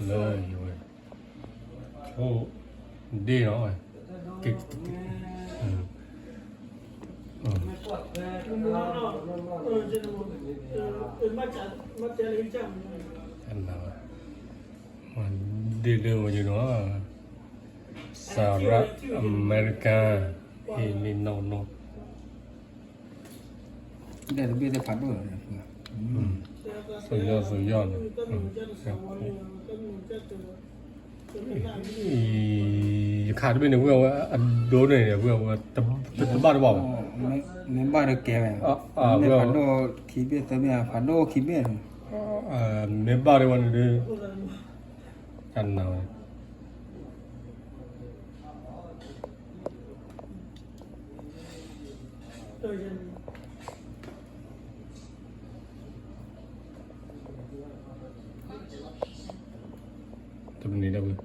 เลยอยู่โอ้ดีเนาะกิ๊กอันนั้นมันดีเลยอยู่เนาะสหรัฐอเมริกานี่โน่นได้ตัวเบี้ยได้พันด้วยเนี่ยสุดยอดขาดไปเนี่ยเพื่อนว่าโดนเนี่ยเพื่อนว่าตบ้าหรือเปล่าไม่บ้าเลยแกแบบไม่พันโดขี้เบี้ยตัวเบี้ยพันโดขี้เบี้ยไม่บ้าเลยวันนี้กันหนาวตัวนี้ได้เว้ย